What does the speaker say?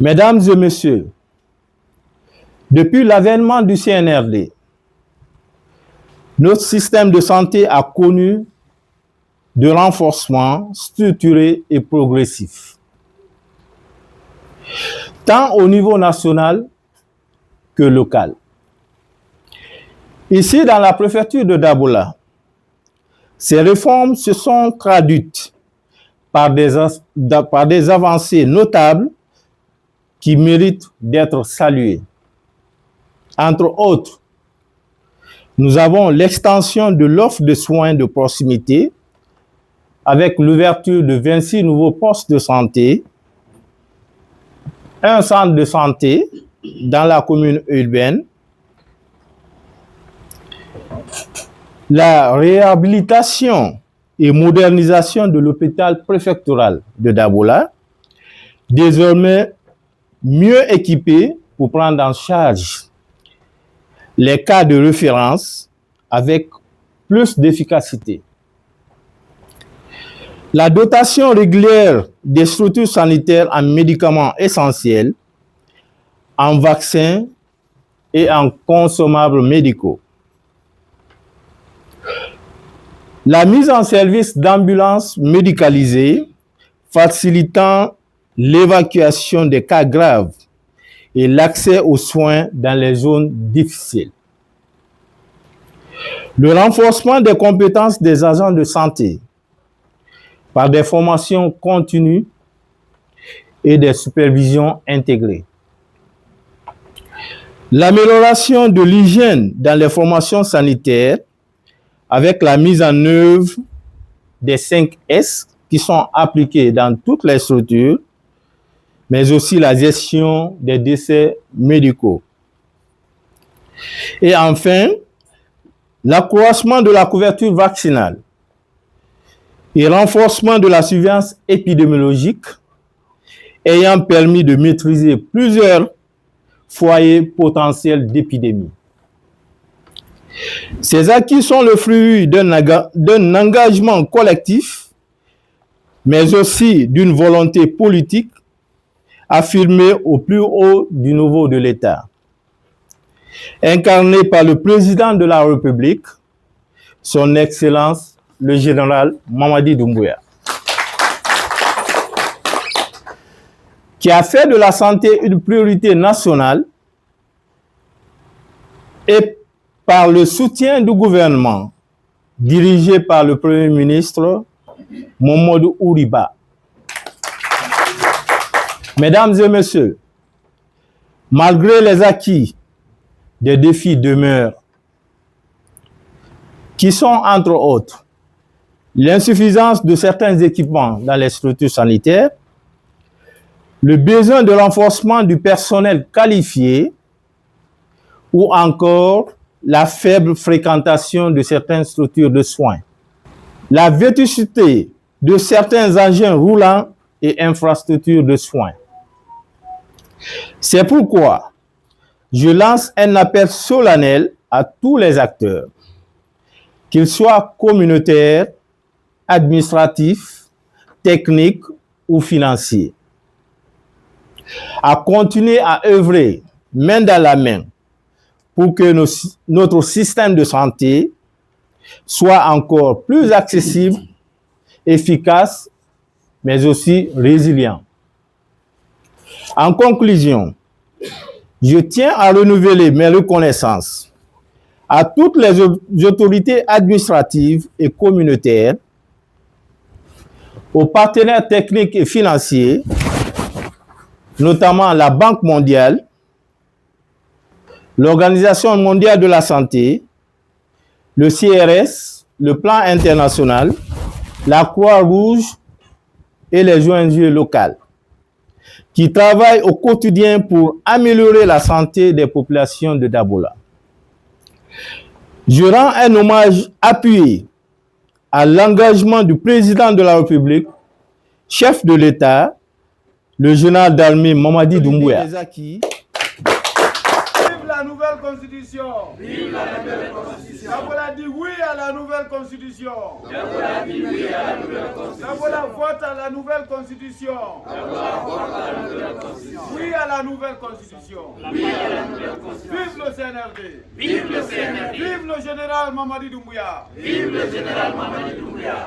Mesdames et messieurs, depuis l'avènement du CNRD, notre système de santé a connu de renforcement structuré et progressif, tant au niveau national que local. Ici, dans la préfecture de Dabola, ces réformes se sont traduites par des avancées notables qui méritent d'être saluées. Entre autres, nous avons l'extension de l'offre de soins de proximité avec l'ouverture de 26 nouveaux postes de santé, un centre de santé dans la commune urbaine, la réhabilitation et modernisation de l'hôpital préfectoral de Dabola, désormais mieux équipé pour prendre en charge les cas de référence avec plus d'efficacité. La dotation régulière des structures sanitaires en médicaments essentiels, en vaccins et en consommables médicaux. La mise en service d'ambulances médicalisées facilitant l'évacuation des cas graves et l'accès aux soins dans les zones difficiles. Le renforcement des compétences des agents de santé par des formations continues et des supervisions intégrées. L'amélioration de l'hygiène dans les formations sanitaires avec la mise en œuvre des 5 S qui sont appliqués dans toutes les structures, mais aussi la gestion des décès médicaux. Et enfin, l'accroissement de la couverture vaccinale et renforcement de la surveillance épidémiologique ayant permis de maîtriser plusieurs foyers potentiels d'épidémie. Ces acquis sont le fruit d'un engagement collectif, mais aussi d'une volonté politique affirmée au plus haut du niveau de l'État, incarné par le président de la République, son Excellence le général Mamadi Doumbouya, qui a fait de la santé une priorité nationale et par le soutien du gouvernement dirigé par le Premier ministre Mamadou Ouriba. Mesdames et messieurs, malgré les acquis, des défis demeurent, qui sont entre autres l'insuffisance de certains équipements dans les structures sanitaires, le besoin de renforcement du personnel qualifié ou encore la faible fréquentation de certaines structures de soins, la vétusté de certains engins roulants et infrastructures de soins. C'est pourquoi je lance un appel solennel à tous les acteurs, qu'ils soient communautaires, administratifs, techniques ou financiers, à continuer à œuvrer main dans la main pour que notre système de santé soit encore plus accessible, efficace, mais aussi résilient. En conclusion, je tiens à renouveler mes reconnaissances à toutes les autorités administratives et communautaires, aux partenaires techniques et financiers, notamment la Banque mondiale, l'Organisation mondiale de la santé, le CRS, le Plan international, la Croix-Rouge et les ONG locales, qui travaillent au quotidien pour améliorer la santé des populations de Dabola. Je rends un hommage appuyé à l'engagement du président de la République, chef de l'État, le général d'armée Mamadi Doumbouya. Vive la la nouvelle constitution. Vive la nouvelle constitution. Dabola dit oui à la nouvelle constitution. Dabola dit oui à la nouvelle constitution. Dabola vote à la nouvelle constitution. Dabola vote à la nouvelle constitution. Oui à la nouvelle constitution. Oui à la nouvelle constitution. Vive le CNRD. Vive le CNRD. Vive le général Mamadi Doumbouya. Vive le général Mamadi Doumbouya.